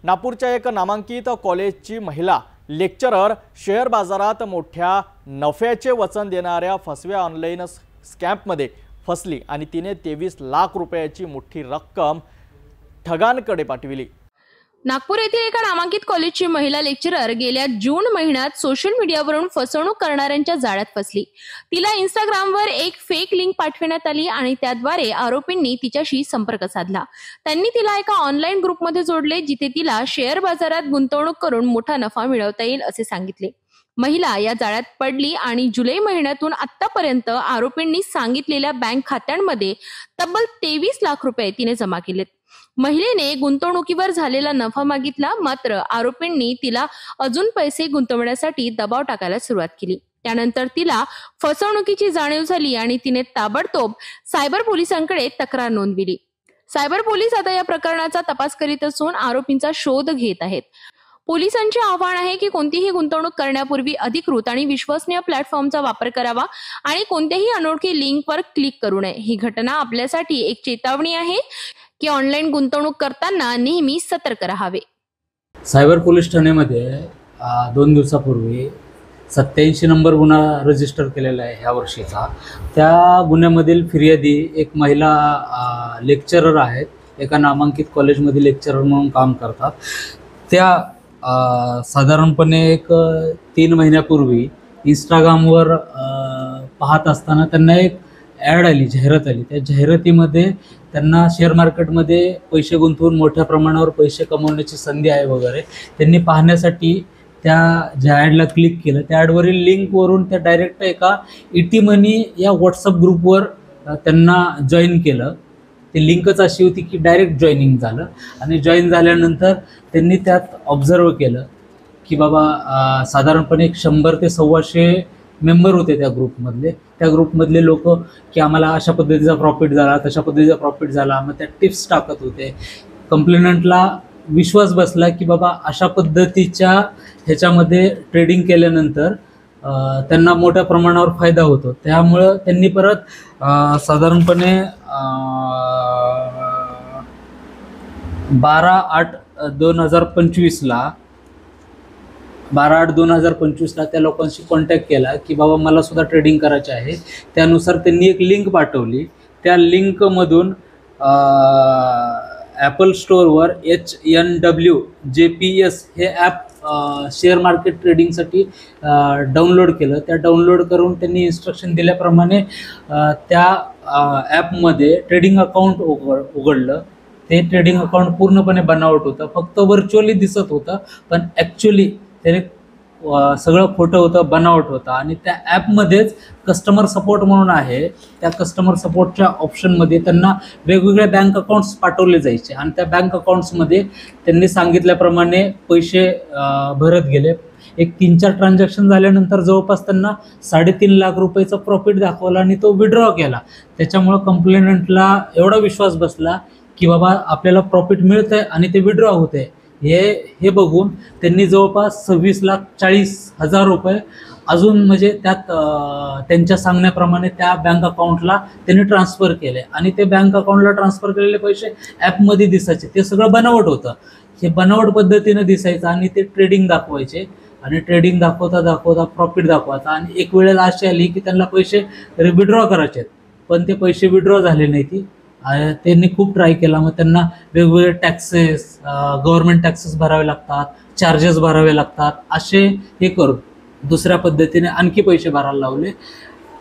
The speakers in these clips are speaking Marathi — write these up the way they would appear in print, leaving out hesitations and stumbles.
नागपूरच्या एक नामांकित कॉलेजची महिला लेक्चरर शेअर बाजारात मोठ्या नफ्याचे वचन देणाऱ्या फसव्या ऑनलाईन स्कॅममध्ये फसली आणि तिने 23 लाख रुपयाची मोठी रक्कम ठगांकडे पाठविली। नागपूर येथील एका नामांकित कॉलेजची महिला लेक्चरर गेल्या जून महिन्यात सोशल मीडियावरून फसवणूक करणाऱ्यांच्या जाळ्यात फसली। तिला इंस्टाग्रामवर एक फेक लिंक पाठवण्यात आली आणि त्याद्वारे आरोपींनी तिच्याशी संपर्क साधला। त्यांनी तिला एका ऑनलाईन ग्रुपमध्ये जोडले जिथे तिला शेअर बाजारात गुंतवणूक करून मोठा नफा मिळवता येईल असे सांगितले। महिला या जाळ्यात पडली आणि जुलै महिन्यातून आतापर्यंत आरोपींनी सांगितलेल्या बँक खात्यांमध्ये तब्बल 23 लाख रुपये तिने जमा केलेत। महिलेने गुंतवणुकीवर झालेला नफा मागितला, मात्र आरोपींनी तिला अजून पैसे गुंतवण्यासाठी दबाव टाकायला सुरुवात केली। त्यानंतर तिला फसवणुकीची जाणीव झाली आणि तिने ताबडतोब सायबर पोलिसांकडे तक्रार नोंदविली। सायबर पोलीस आता या प्रकरणाचा तपास करीत असून आरोपींचा शोध घेत आहेत। पोलिसांचे आव्हान आहे की कोणतीही गुंतवणूक करण्यापूर्वी अधिकृत आणि विश्वसनीय प्लॅटफॉर्मचा वापर करावा आणि कोणत्याही अनोळखी लिंकवर क्लिक करू नये। ही घटना आपल्यासाठी एक चेतावणी आहे की ऑनलाईन गुंतवणूक करताना नेहमी सतर्क राहावे। सायबर पोलीस ठाण्यामध्ये 2 दिवसापूर्वी 87 नंबर गुन्हा रजिस्टर केलेला आहे ह्या वर्षीचा। त्या गुन्ह्यामधील फिर्यादी एक महिला लेक्चरर आहेत, एका नामांकित कॉलेजमध्ये लेक्चरर म्हणून काम करतात। त्या साधारणपणे एक 3 महिन्यापूर्वी इंस्टाग्रामवर पाहत असताना त्यांना एक ॲड आली, जाहिरात आली। त्या जाहिरातीमध्ये त्यांना शेअर मार्केटमध्ये पैसे गुंतवून मोठ्या प्रमाणावर पैसे कमवण्याची संधी आहे वगैरे त्यांनी पाहण्यासाठी त्या ज्या ॲडला क्लिक केलं, त्या ॲडवरील लिंकवरून त्या डायरेक्ट एका इटी मनी या व्हॉट्सअप ग्रुपवर त्यांना जॉईन केलं। ती लिंकच अशी होती की डायरेक्ट जॉईनिंग झालं आणि जॉईन झाल्यानंतर त्यांनी त्यात ऑब्झर्व केलं की बाबा साधारणपणे 100 ते 125 मेंबर होते त्या ग्रुपमधले। त्या ग्रुपमधले लोक की आम्हाला अशा पद्धतीचा प्रॉफिट झाला, तशा पद्धतीचा प्रॉफिट झाला, मग त्या टिप्स टाकत होते। कंप्लेनंटला विश्वास बसला की बाबा अशा पद्धतीच्या ह्याच्यामध्ये ट्रेडिंग केल्यानंतर त्यांना मोठ्या प्रमाणावर फायदा होतो। त्यामुळं त्यांनी परत साधारणपणे 12/8/2025 त्या लोकांशी कॉन्टॅक्ट केला की बाबा मला सुद्धा ट्रेडिंग करायचे आहे। त्यानुसार त्यांनी एक लिंक पाठवली। त्या लिंकमधून ॲपल स्टोअरवर HNWJPS हे ॲप शेअर मार्केट ट्रेडिंगसाठी डाउनलोड केलं। त्या डाउनलोड करून त्यांनी इन्स्ट्रक्शन दिल्याप्रमाणे त्या ॲपमध्ये ट्रेडिंग अकाउंट उघडलं। ते ट्रेडिंग अकाउंट पूर्णपणे बनावट होतं, फक्त व्हर्च्युअली दिसत होतं, पण ॲक्च्युली त्याने सगळं खोटं होतं, बनावट होतं। आणि त्या ॲपमध्येच कस्टमर सपोर्ट म्हणून आहे, त्या कस्टमर सपोर्टच्या ऑप्शनमध्ये त्यांना वेगवेगळे बँक अकाउंट्स पाठवले जायचे आणि त्या बँक अकाउंट्समध्ये त्यांनी सांगितल्याप्रमाणे पैसे भरत गेले। एक 3-4 ट्रान्झॅक्शन झाल्यानंतर जवळपास त्यांना 3.5 लाख रुपयाचा प्रॉफिट दाखवला आणि तो विड्रॉ केला। त्याच्यामुळं कंप्लेनंटला एवढा विश्वास बसला की बाबा आपल्याला प्रॉफिट मिळतंय आणि ते विड्रॉ होतंय। हे बघून त्यांनी जवळपास 26,40,000 रुपये अजून म्हणजे त्यात त्यांच्या सांगण्याप्रमाणे त्या बँक अकाउंटला त्यांनी ट्रान्सफर केले आणि ते बँक अकाउंटला ट्रान्सफर केलेले पैसे ॲपमध्ये दिसायचे। ते सगळं बनावट होतं, हे बनावट पद्धतीनं दिसायचं आणि ते ट्रेडिंग दाखवायचे आणि ट्रेडिंग दाखवता प्रॉफिट दाखवायचा आणि एक वेळेला अशी आली की त्यांना पैसे विड्रॉ करायचे, पण ते पैसे विड्रॉ झाले नाही। त्यांनी खूप ट्राय केला, मग त्यांना वेगवेगळे टॅक्सेस, गव्हर्नमेंट टॅक्सेस भरावे लागतात, चार्जेस भरावे लागतात, असे हे करून दुसऱ्या पद्धतीने आणखी पैसे भरायला लावले।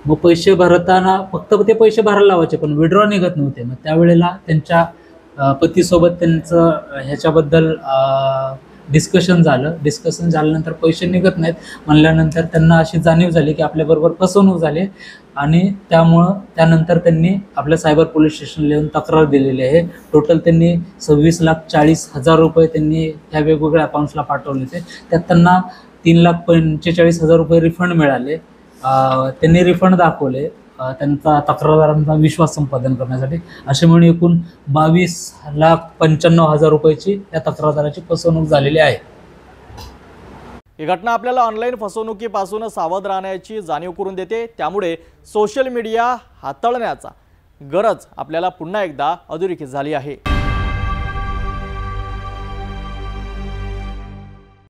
मग पैसे भरताना फक्त ते पैसे भरायला लावायचे पण विड्रॉ निघत नव्हते। मग त्यावेळेला त्यांच्या पतीसोबत त्यांचं ह्याच्याबद्दल डिस्कशन झाल्यानंतर पैसे निघत नाहीत म्हणल्यानंतर त्यांना अशी जाणीव झाली की आपल्याबरोबर फसवणूक झाली आणि त्यानंतर त्यांनी आपल्या सायबर पोलीस स्टेशनला येऊन तक्रार दिलेली आहे। टोटल त्यांनी 26,40,000 रुपये त्यांनी त्या वेगवेगळ्या अकाउंट्सला पाठवले होते। त्यात त्यांना 3,45,000 रुपये रिफंड मिळाले। त्यांनी रिफंड दाखवले त्यांचा तक्रारदारांचा विश्वास संपादन करण्यासाठी। असे म्हणून एकूण 22,95,000 रुपयाची त्या तक्रारदाराची फसवणूक झालेली आहे। ही घटना आपल्याला ऑनलाईन फसवणुकीपासून सावध राहण्याची जाणीव करून देते। त्यामुळे सोशल मीडिया हाताळण्याचा गरज आपल्याला पुन्हा एकदा अधोरेखित झाली आहे।